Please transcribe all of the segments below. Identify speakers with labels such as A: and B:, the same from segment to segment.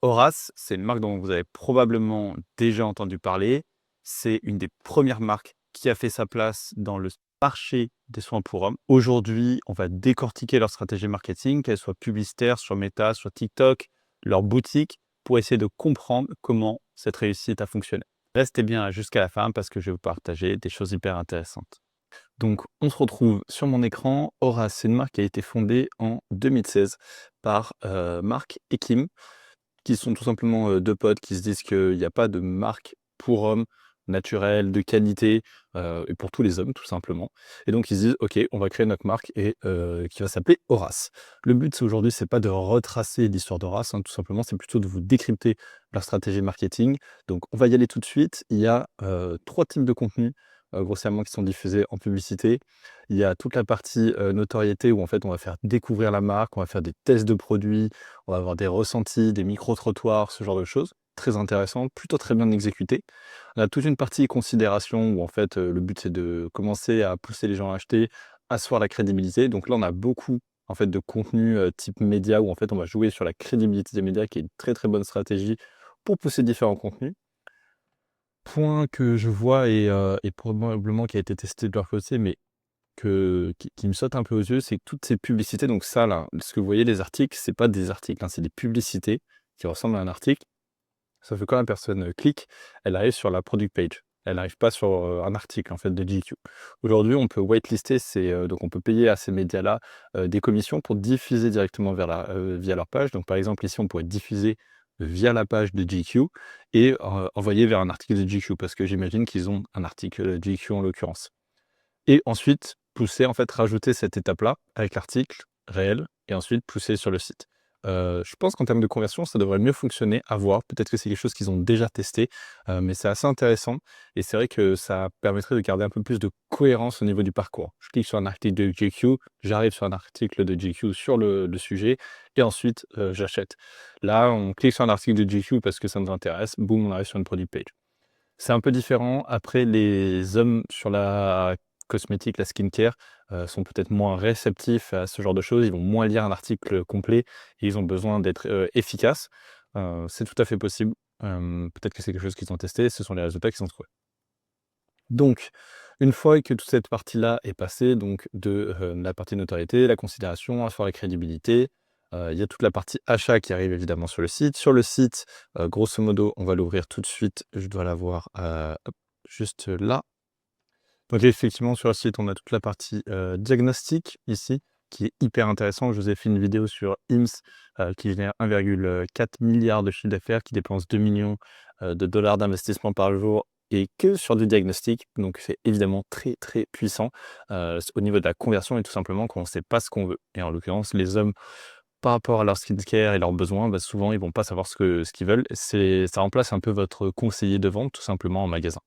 A: Horace, c'est une marque dont vous avez probablement déjà entendu parler. C'est une des premières marques qui a fait sa place dans le marché des soins pour hommes. Aujourd'hui, on va décortiquer leur stratégie marketing, qu'elle soit publicitaire sur Meta, sur TikTok, leur boutique, pour essayer de comprendre comment cette réussite a fonctionné. Restez bien jusqu'à la fin parce que je vais vous partager des choses hyper intéressantes. Donc, on se retrouve sur mon écran. Horace, c'est une marque qui a été fondée en 2016 par Marc et Kim, qui sont tout simplement, 2 potes qui se disent qu'il n'y a pas de marque pour hommes naturelle, de qualité, et pour tous les hommes tout simplement. Et donc ils se disent: «OK, on va créer notre marque et qui va s'appeler Horace». Le but c'est aujourd'hui, c'est pas de retracer l'histoire d'Horace, hein, tout simplement, c'est plutôt de vous décrypter leur stratégie marketing. Donc on va y aller tout de suite. Il y a, 3 types de contenus, grossièrement qui sont diffusés en publicité. Il y a toute la partie, notoriété où en fait on va faire découvrir la marque, on va faire des tests de produits, on va avoir des ressentis, des micro-trottoirs, ce genre de choses. Très intéressant, plutôt très bien exécuté. On a toute une partie considération où en fait, le but c'est de commencer à pousser les gens à acheter, asseoir la crédibilité. Donc là, on a beaucoup en fait de contenu, type média où en fait on va jouer sur la crédibilité des médias qui est une très, très bonne stratégie pour pousser différents contenus. Point que je vois et probablement qui a été testé de leur côté, mais qui me saute un peu aux yeux, c'est que toutes ces publicités, donc ça là, ce que vous voyez les articles, c'est pas des articles, hein, c'est des publicités qui ressemblent à un article. Sauf que quand la personne, clique, elle arrive sur la product page. Elle n'arrive pas sur, un article en fait de GQ. Aujourd'hui, on peut whitelister donc on peut payer à ces médias-là, des commissions pour diffuser directement via leur page. Donc par exemple ici, on pourrait diffuser via la page de GQ et envoyer vers un article de GQ parce que j'imagine qu'ils ont un article, GQ en l'occurrence. Et ensuite, pousser en fait, rajouter cette étape-là avec l'article réel et ensuite pousser sur le site. Je pense qu'en termes de conversion, ça devrait mieux fonctionner, à voir. Peut-être que c'est quelque chose qu'ils ont déjà testé, mais c'est assez intéressant et c'est vrai que ça permettrait de garder un peu plus de cohérence au niveau du parcours. Je clique sur un article de GQ, j'arrive sur un article de GQ sur le sujet et ensuite, j'achète. Là, on clique sur un article de GQ parce que ça nous intéresse, boum, on arrive sur une product page. C'est un peu différent. Après, les hommes sur la cosmétique, la skincare, sont peut-être moins réceptifs à ce genre de choses. Ils vont moins lire un article complet et ils ont besoin d'être, efficaces. C'est tout à fait possible. Peut-être que c'est quelque chose qu'ils ont testé, ce sont les résultats qu'ils ont trouvés. Donc, une fois que toute cette partie-là est passée, donc de, la partie notoriété, la considération, asseoir la crédibilité, il y a toute la partie achat qui arrive évidemment sur le site. Sur le site, grosso modo, on va l'ouvrir tout de suite. Je dois l'avoir, hop, juste là. Donc effectivement, sur le site, on a toute la partie, diagnostic ici, qui est hyper intéressant. Je vous ai fait une vidéo sur Hims, qui génère 1,4 milliard de chiffre d'affaires, qui dépense 2 millions de dollars d'investissement par jour et que sur du diagnostic. Donc c'est évidemment très, très puissant, au niveau de la conversion et tout simplement quand on ne sait pas ce qu'on veut. Et en l'occurrence, les hommes, par rapport à leur skincare et leurs besoins, bah, souvent, ils vont pas savoir ce qu'ils veulent. Ça remplace un peu votre conseiller de vente, tout simplement, en magasin.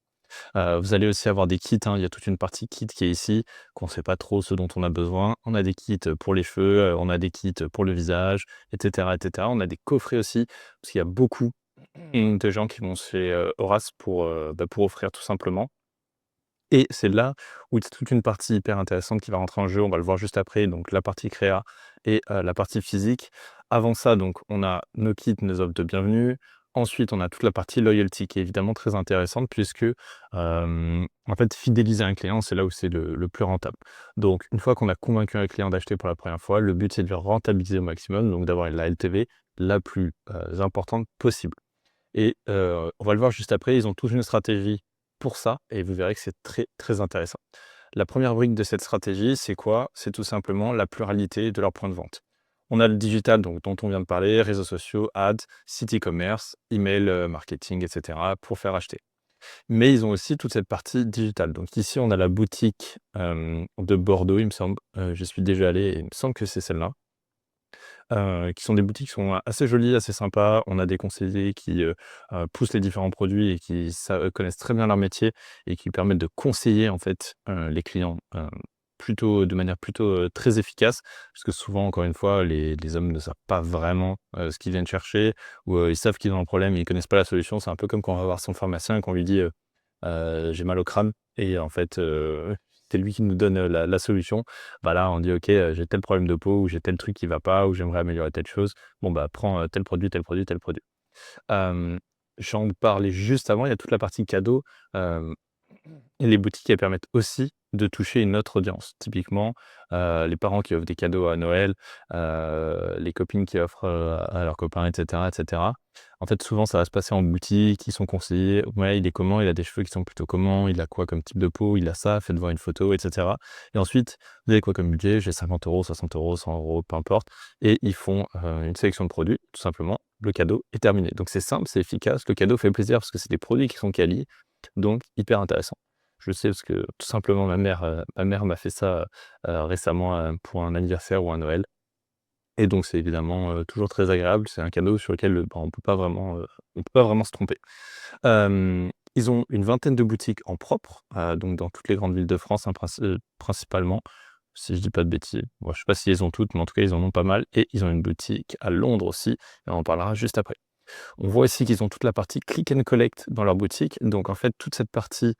A: Vous allez aussi avoir des kits, hein, il y a toute une partie kit qui est ici, qu'on ne sait pas trop ce dont on a besoin. On a des kits pour les cheveux, on a des kits pour le visage et cetera et cetera. On a des coffrets aussi, parce qu'il y a beaucoup, de gens qui vont chez, Horace pour offrir tout simplement. Et c'est là où il y a toute une partie hyper intéressante qui va rentrer en jeu. On va le voir juste après, donc la partie créa et la partie physique. Avant ça, donc on a nos kits, nos offres de bienvenue. Ensuite, on a toute la partie loyalty qui est évidemment très intéressante puisque, en fait, fidéliser un client, c'est là où c'est le plus rentable. Donc une fois qu'on a convaincu un client d'acheter pour la première fois, le but, c'est de le rentabiliser au maximum, donc d'avoir la LTV la plus, importante possible. Et on va le voir juste après, ils ont toute une stratégie pour ça et vous verrez que c'est très, très intéressant. La première brique de cette stratégie, c'est quoi? C'est tout simplement la pluralité de leurs points de vente. On a le digital donc dont on vient de parler, réseaux sociaux, ads, site e-commerce, email, marketing et cetera pour faire acheter. Mais ils ont aussi toute cette partie digitale. Donc ici, on a la boutique, de Bordeaux, il me semble, j'y suis déjà allé et il me semble que c'est celle-là. Qui sont des boutiques qui sont assez jolies, assez sympas. On a des conseillers qui, poussent les différents produits et qui connaissent très bien leur métier et qui permettent de conseiller en fait, les clients, plutôt de manière plutôt, très efficace. Parce que souvent, encore une fois, les hommes ne savent pas vraiment, ce qu'ils viennent chercher ou, ils savent qu'ils ont un problème, mais ils connaissent pas la solution. C'est un peu comme quand on va voir son pharmacien et qu'on lui dit: «J'ai mal au crâne» et en fait, c'est lui qui nous donne, la solution. Bah, là, on dit: «OK, j'ai tel problème de peau ou j'ai tel truc qui va pas ou j'aimerais améliorer telle chose. Bon, bah, prends, tel produit, tel produit, tel produit». Hem, J'en parlais juste avant, il y a toute la partie cadeau. Hem Et les boutiques, elles permettent aussi de toucher une autre audience. Typiquement, les parents qui offrent des cadeaux à Noël, les copines qui offrent, à leurs copains et cetera et cetera. En fait, souvent, ça va se passer en boutique, ils sont conseillés: «Ouais, il est comment? Il a des cheveux qui sont plutôt comment? Il a quoi comme type de peau? Il a ça, faites voir une photo» et cetera et ensuite: «Vous avez quoi comme budget?» «J'ai 50 €, 60 €, 100 €, peu importe» et ils font, une sélection de produits, tout simplement. Le cadeau est terminé. Donc c'est simple, c'est efficace, le cadeau fait plaisir parce que c'est des produits qui sont quali, donc hyper intéressant. Je sais parce que tout simplement ma mère m'a fait ça, récemment, pour un anniversaire ou un Noël et donc c'est évidemment, toujours très agréable. C'est un cadeau sur lequel, bah, on peut pas vraiment se tromper. Ils ont une vingtaine de boutiques en propre, donc dans toutes les grandes villes de France, hein, principalement, si je dis pas de bêtises. Bon, je sais pas si ils ont toutes, mais en tout cas, ils en ont pas mal et ils ont une boutique à Londres aussi et on en parlera juste après. On voit aussi qu'ils ont toute la partie click and collect dans leur boutique. Donc en fait, toute cette partie,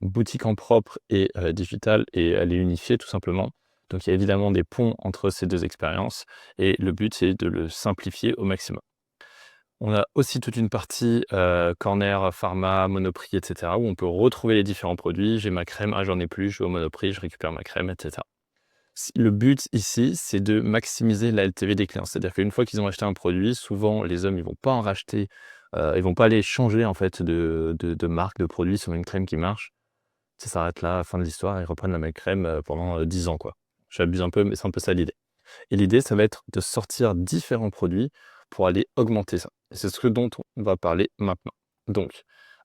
A: boutique en propre et digitale et elle est unifiée tout simplement. Donc il y a évidemment des ponts entre ces 2 expériences et le but, c'est de le simplifier au maximum. On a aussi toute une partie, corner, pharma, Monoprix et cetera, où on peut retrouver les différents produits. J'ai ma crème, ah j'en ai plus, je vais au Monoprix, je récupère ma crème et cetera. Le but ici, c'est de maximiser la LTV des clients. C'est-à-dire qu'une fois qu'ils ont acheté un produit, souvent les hommes, ils vont pas en racheter, ils vont pas aller changer en fait de marque, de produit sur une crème qui marche. Ça s'arrête là, fin de l'histoire, ils reprennent la même crème, pendant, 10 ans quoi. J'abuse un peu, mais c'est un peu ça l'idée et l'idée, ça va être de sortir différents produits pour aller augmenter ça et c'est ce dont on va parler maintenant. Donc,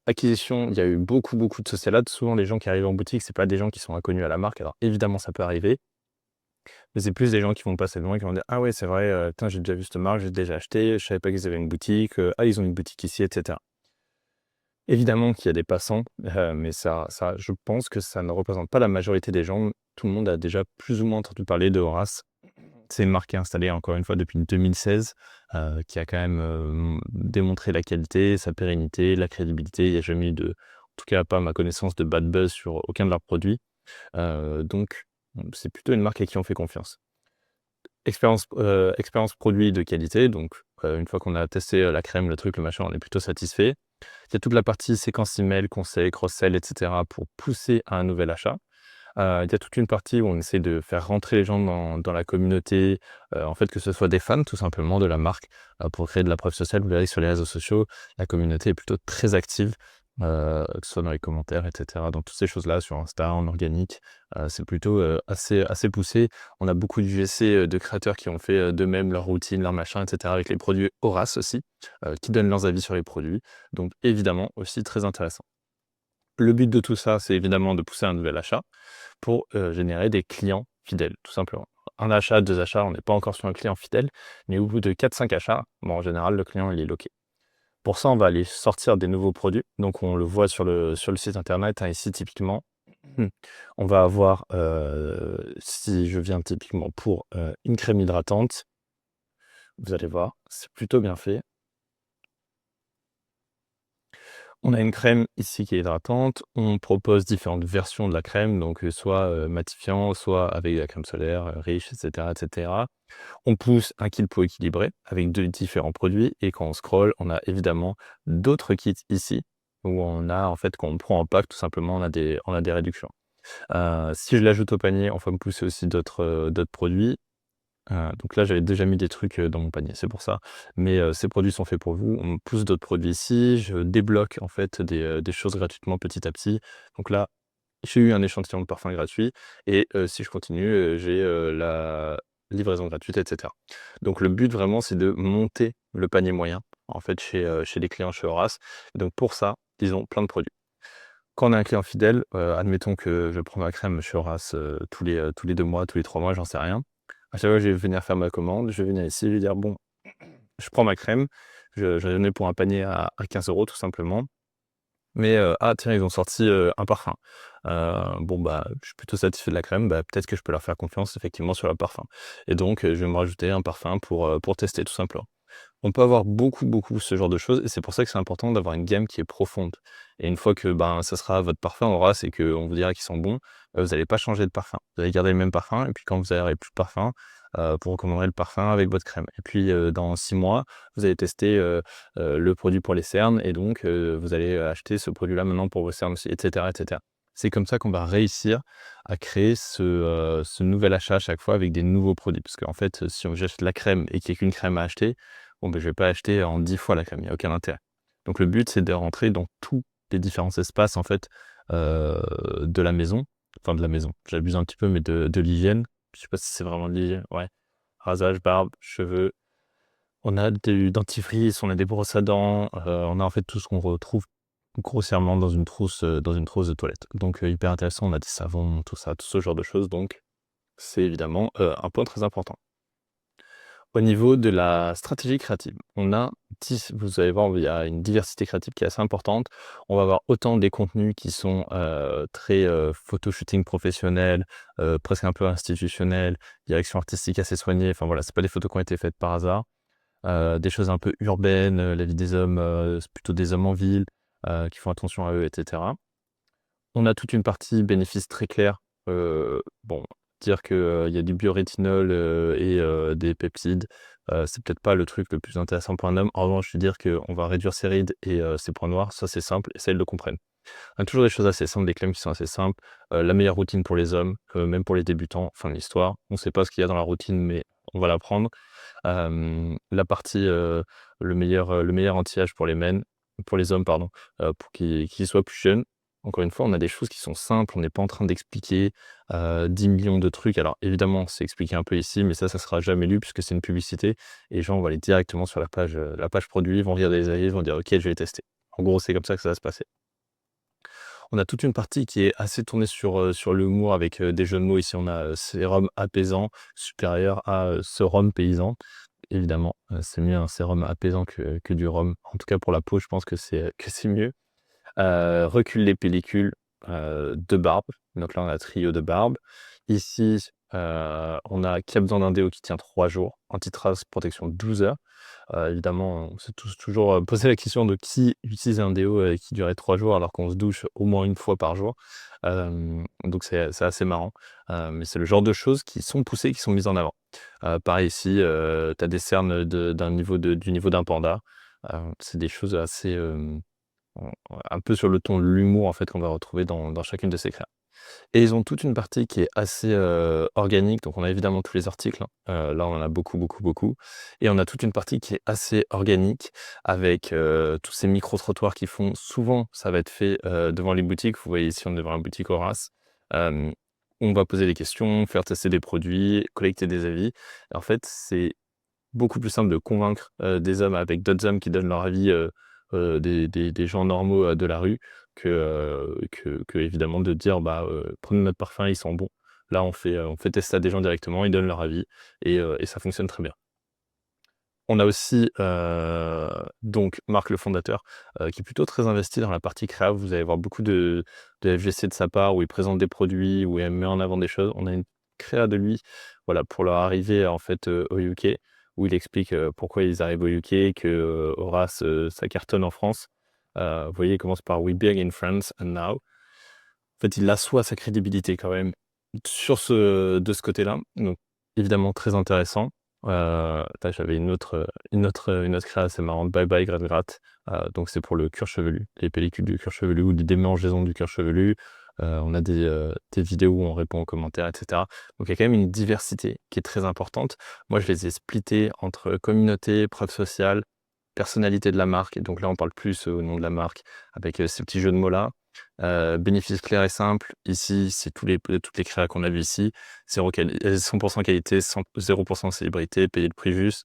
A: acquisition, il y a eu beaucoup, beaucoup de social ads. Souvent les gens qui arrivent en boutique, c'est pas des gens qui sont inconnus à la marque. Alors évidemment, ça peut arriver, mais c'est plus des gens qui vont passer devant et qui vont dire: «Ah ouais, c'est vrai, putain, j'ai déjà vu cette marque, j'ai déjà acheté, je savais pas qu'ils avaient une boutique, ah, ils ont une boutique ici» et cetera. Évidemment qu'il y a des passants, mais ça je pense que ça ne représente pas la majorité des gens. Tout le monde a déjà plus ou moins entendu parler de Horace. C'est une marque qui est installée encore une fois depuis 2016, qui a quand même, démontré la qualité, sa pérennité, la crédibilité. Il y a jamais eu de en tout cas pas à ma connaissance, de bad buzz sur aucun de leurs produits. Donc, c'est plutôt une marque à qui on fait confiance. Expérience produit de qualité, donc une fois qu'on a testé, la crème, le truc, le machin, on est plutôt satisfait. Il y a toute la partie séquence email, conseil, cross-sell et cetera pour pousser à un nouvel achat. Il y a toute une partie où on essaie de faire rentrer les gens dans la communauté, en fait, que ce soit des fans tout simplement de la marque, pour créer de la preuve sociale. Vous verrez sur les réseaux sociaux, la communauté est plutôt très active, que ce soit dans les commentaires et cetera, dans toutes ces choses-là, sur Insta, en organique, c'est plutôt, assez poussé. On a beaucoup d'UGC, de créateurs qui ont fait, d'eux-mêmes leur routine, leur machin et cetera, avec les produits Horace aussi, qui donnent leurs avis sur les produits, donc évidemment aussi très intéressant. Le but de tout ça, c'est évidemment de pousser un nouvel achat pour, générer des clients fidèles, tout simplement. Un achat, 2 achats, on n'est pas encore sur un client fidèle, mais au bout de 4-5 achats, bon, en général, le client, il est loqué. Pour ça, on va aller sortir des nouveaux produits. Donc on le voit sur le site internet, hein, ici typiquement. On va avoir, si je viens typiquement pour, une crème hydratante, vous allez voir, c'est plutôt bien fait. On a une crème ici qui est hydratante. On propose différentes versions de la crème, donc soit, matifiant, soit avec de la crème solaire, riche et cetera et cetera. On pousse un kit peau équilibré avec 2 différents produits et quand on scrolle, on a évidemment d'autres kits ici, où on a en fait, quand on prend en pack, tout simplement, on a des réductions. Si je l'ajoute au panier, on va me pousser aussi d'autres produits. Donc là, j'avais déjà mis des trucs, dans mon panier, c'est pour ça. Mais, ces produits sont faits pour vous. On me pousse d'autres produits ici. Je débloque en fait des choses gratuitement petit à petit. Donc là, j'ai eu un échantillon de parfum gratuit et si je continue, j'ai, la livraison gratuite et cetera. Donc le but vraiment, c'est de monter le panier moyen, en fait, chez les clients chez Horace. Donc pour ça, ils ont plein de produits. Quand on a un client fidèle, admettons que je prends ma crème chez Horace, tous les 2 mois, tous les 3 mois, j'en sais rien. À chaque fois, je vais venir faire ma commande, je vais venir ici, je vais dire: «Bon, je prends ma crème». Je vais donner pour un panier à 15 € tout simplement. Mais, ah tiens, ils ont sorti, un parfum. Bon, bah, je suis plutôt satisfait de la crème, bah, peut-être que je peux leur faire confiance effectivement sur le parfum et donc, je vais me rajouter un parfum pour tester tout simplement. On peut avoir beaucoup ce genre de choses et c'est pour ça que c'est important d'avoir une gamme qui est profonde et une fois que, ben, ça sera votre parfum aura, c'est qu'on vous dira qu'ils sont bons, vous allez pas changer de parfum. Vous allez garder le même parfum et puis quand vous aurez plus de parfum, vous recommanderez le parfum avec votre crème et puis, dans 6 mois, vous allez tester, le produit pour les cernes et donc, vous allez acheter ce produit-là maintenant pour vos cernes aussi et cetera et cetera. C'est comme ça qu'on va réussir à créer ce nouvel achat à chaque fois avec des nouveaux produits. Parce qu'en fait, si j'achète la crème et qu'il y a qu'une crème à acheter, bon, ben, je vais pas acheter en 10 fois la crème, il y a aucun intérêt. Donc le but, c'est de rentrer dans tous les différents espaces, en fait, de la maison. Enfin de la maison, j'abuse un petit peu, mais de l'hygiène. Je sais pas si c'est vraiment de l'hygiène, ouais. Rasage, barbe, cheveux. On a du dentifrice, on a des brosses à dents, on a en fait tout ce qu'on retrouve grossièrement dans une trousse de toilette. Donc hyper intéressant, on a des savons, tout ça, tout ce genre de choses, donc c'est évidemment, un point très important. Au niveau de la stratégie créative, on a vous allez voir, il y a une diversité créative qui est assez importante. On va avoir autant des contenus qui sont, très, photo-shooting professionnel, presque un peu institutionnel, direction artistique assez soignée, enfin voilà, c'est pas des photos qui ont été faites par hasard. Des choses un peu urbaines, la vie des hommes, c'est plutôt des hommes en ville, qui font attention à eux et cetera. On a toute une partie bénéfices très clairs, bon, dire que, il y a du biorétinol, et des peptides, c'est peut-être pas le truc le plus intéressant pour un homme. En revanche, lui dire qu'on va réduire ses rides et ses points noirs, ça c'est simple et ça ils le comprennent. On a toujours des choses assez simples, des claims qui sont assez simples, la meilleure routine pour les hommes, même pour les débutants, fin de l'histoire. On sait pas ce qu'il y a dans la routine, mais on va l'apprendre. La partie, le meilleur anti-âge pour les hommes pardon, pour qu'ils soient plus jeunes. Encore une fois, on a des choses qui sont simples, on n'est pas en train d'expliquer, 10 000 000 de trucs. Alors évidemment, c'est expliqué un peu ici, mais ça sera jamais lu puisque c'est une publicité et les gens vont aller directement sur la page produit, vont regarder les avis, vont dire: «OK, je vais les tester». En gros, c'est comme ça que ça va se passer. On a toute une partie qui est assez tournée sur l'humour avec, des jeux de mots. Ici, on a, sérum apaisant supérieur à, serum paysan. Évidemment, c'est mieux un sérum apaisant que du rhum. En tout cas pour la peau, je pense que c'est mieux. Recule les pellicules, de barbe. Donc là, on a trio de barbe. Ici, on a qui a besoin d'un déo qui tient 3 jours, anti-trace protection 12 heures. Évidemment, on s'est tous toujours, posé la question de qui utilise un déo, qui durait 3 jours alors qu'on se douche au moins une fois par jour. Donc c'est assez marrant, mais c'est le genre de choses qui sont poussées, qui sont mises en avant. Pareil ici, tu as des cernes du niveau d'un panda. C'est des choses assez, un peu sur le ton de l'humour en fait qu'on va retrouver dans chacune de ces créas. Et ils ont toute une partie qui est assez, organique, donc on a évidemment tous les articles, hein, là on en a beaucoup et on a toute une partie qui est assez organique avec, tous ces micro-trottoirs qui font souvent ça va être fait, devant les boutiques. Vous voyez ici on est devant la boutique Horace, hem, on va poser des questions, faire tester des produits, collecter des avis. En fait, c'est beaucoup plus simple de convaincre, des hommes avec d'autres hommes qui donnent leur avis, des gens normaux, de la rue que évidemment de dire: «Bah, prenez notre parfum, ils sont bons». Là, on fait tester à des gens directement, ils donnent leur avis et ça fonctionne très bien. On a aussi, donc Marc le fondateur, qui est plutôt très investi dans la partie créa. Vous allez voir beaucoup de FGC de sa part où il présente des produits, où il met en avant des choses. On a une créa de lui, voilà, pour leur arrivée en fait, au UK, où il explique, pourquoi ils arrivent au UK, que, Horace, ça cartonne en France. Vous voyez, il commence par: «We big in France and now». En fait, il assoit sa crédibilité quand même de ce côté-là, donc évidemment très intéressant. Là, j'avais une autre créa assez marrante, Bye Bye Gratte Gratte, donc c'est pour le cuir chevelu, les pellicules du cuir chevelu ou des démangeaisons du cuir chevelu. On a des vidéos où on répond aux commentaires et cetera. Donc il y a quand même une diversité qui est très importante. Moi, je les ai splittés entre communauté, preuve sociale, personnalité de la marque et donc là, on parle plus au nom de la marque avec, ces petits jeux de mots-là. Bénéfice clair et simple, ici, c'est toutes les créas qu'on a vues ici. 100 qualité, 0 célébrité, payer le prix juste.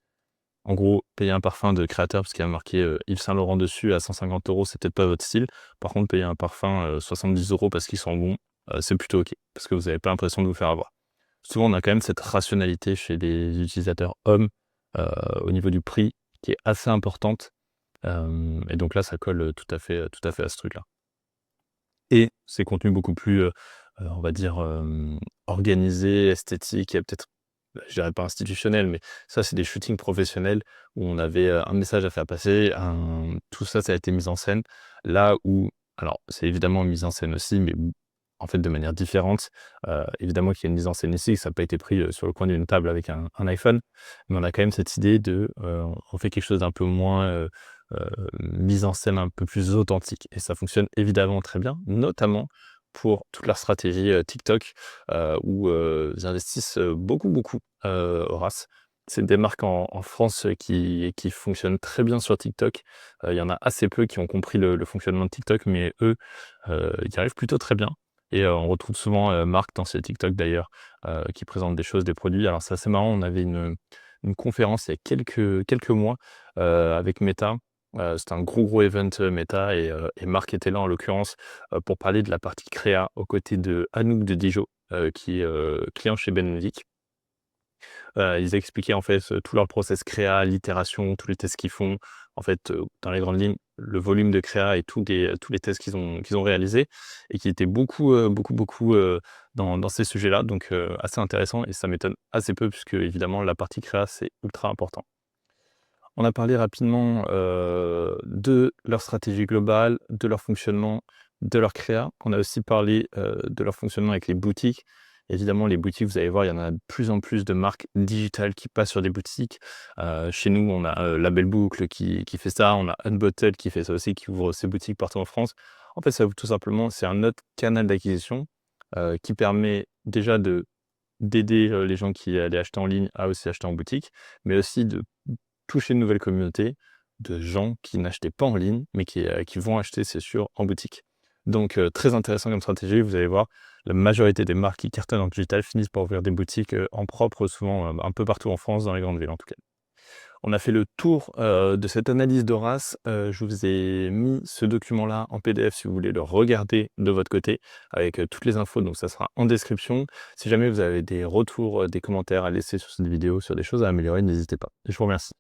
A: En gros, payer un parfum de créateur parce qu'il y a marqué, Yves Saint Laurent dessus à 150 €, c'est peut-être pas votre style. Par contre, payer un parfum, 70 € parce qu'ils sont bons, c'est plutôt OK, parce que vous avez pas l'impression de vous faire avoir. Souvent, on a quand même cette rationalité chez les utilisateurs hommes, au niveau du prix qui est assez importante, et donc là, ça colle, tout à fait à ce truc-là. Et ces contenus beaucoup plus, on va dire, organisés, esthétiques et peut-être je dirais pas institutionnels, mais ça, c'est des shootings professionnels où on avait, un message à faire passer, tout ça, ça a été mis en scène. Là où alors, c'est évidemment mis en scène aussi, mais en fait, de manière différente. Évidemment qu'il y a une mise en scène ici, que ça n'a pas été pris, sur le coin d'une table avec un iPhone, mais on a quand même cette idée de, on fait quelque chose d'un peu moins, mise en scène un peu plus authentique et ça fonctionne évidemment très bien, notamment pour toute leur stratégie, TikTok, où, ils investissent, beaucoup, beaucoup, Horace. C'est des marques en France, qui fonctionnent très bien sur TikTok. Il y en a assez peu qui ont compris le fonctionnement de TikTok, mais eux, ils y arrivent plutôt très bien et on retrouve souvent, Marc dans ses TikTok d'ailleurs, qui présente des choses, des produits. Alors c'est assez marrant, on avait une conférence il y a quelques mois, avec Meta. C'était un gros event, Meta et Marc était là en l'occurrence, pour parler de la partie créa aux côtés de Anouk de Dijon, qui est, client chez Benedict. Ils expliquaient en fait, tout leur process créa, l'itération, tous les tests qu'ils font. En fait, dans les grandes lignes, le volume de créa et tous les tests qu'ils ont réalisés et qui étaient beaucoup, dans ces sujets-là. Donc, assez intéressant et ça m'étonne assez peu puisque évidemment la partie créa, c'est ultra important. On a parlé rapidement, de leur stratégie globale, de leur fonctionnement, de leur créa. On a aussi parlé, de leur fonctionnement avec les boutiques. Évidemment, les boutiques, vous allez voir, il y en a de plus en plus de marques digitales qui passent sur des boutiques. Chez nous, on a, La Belle Boucle qui fait ça, on a Unbottled qui fait ça aussi, qui ouvre ses boutiques partout en France. En fait, ça tout simplement, c'est un autre canal d'acquisition, qui permet déjà d'aider, les gens qui allaient acheter en ligne à aussi acheter en boutique, mais aussi de toucher une nouvelle communauté de gens qui n'achetaient pas en ligne, mais qui vont acheter, c'est sûr, en boutique. Donc, très intéressant comme stratégie. Vous allez voir, la majorité des marques qui cartonnent en digital finissent par ouvrir des boutiques, en propre, souvent, un peu partout en France, dans les grandes villes en tout cas. On a fait le tour, de cette analyse d'Horace. Je vous ai mis ce document-là en PDF si vous voulez le regarder de votre côté avec, toutes les infos, donc ça sera en description. Si jamais vous avez des retours, des commentaires à laisser sur cette vidéo, sur des choses à améliorer, n'hésitez pas. Je vous remercie.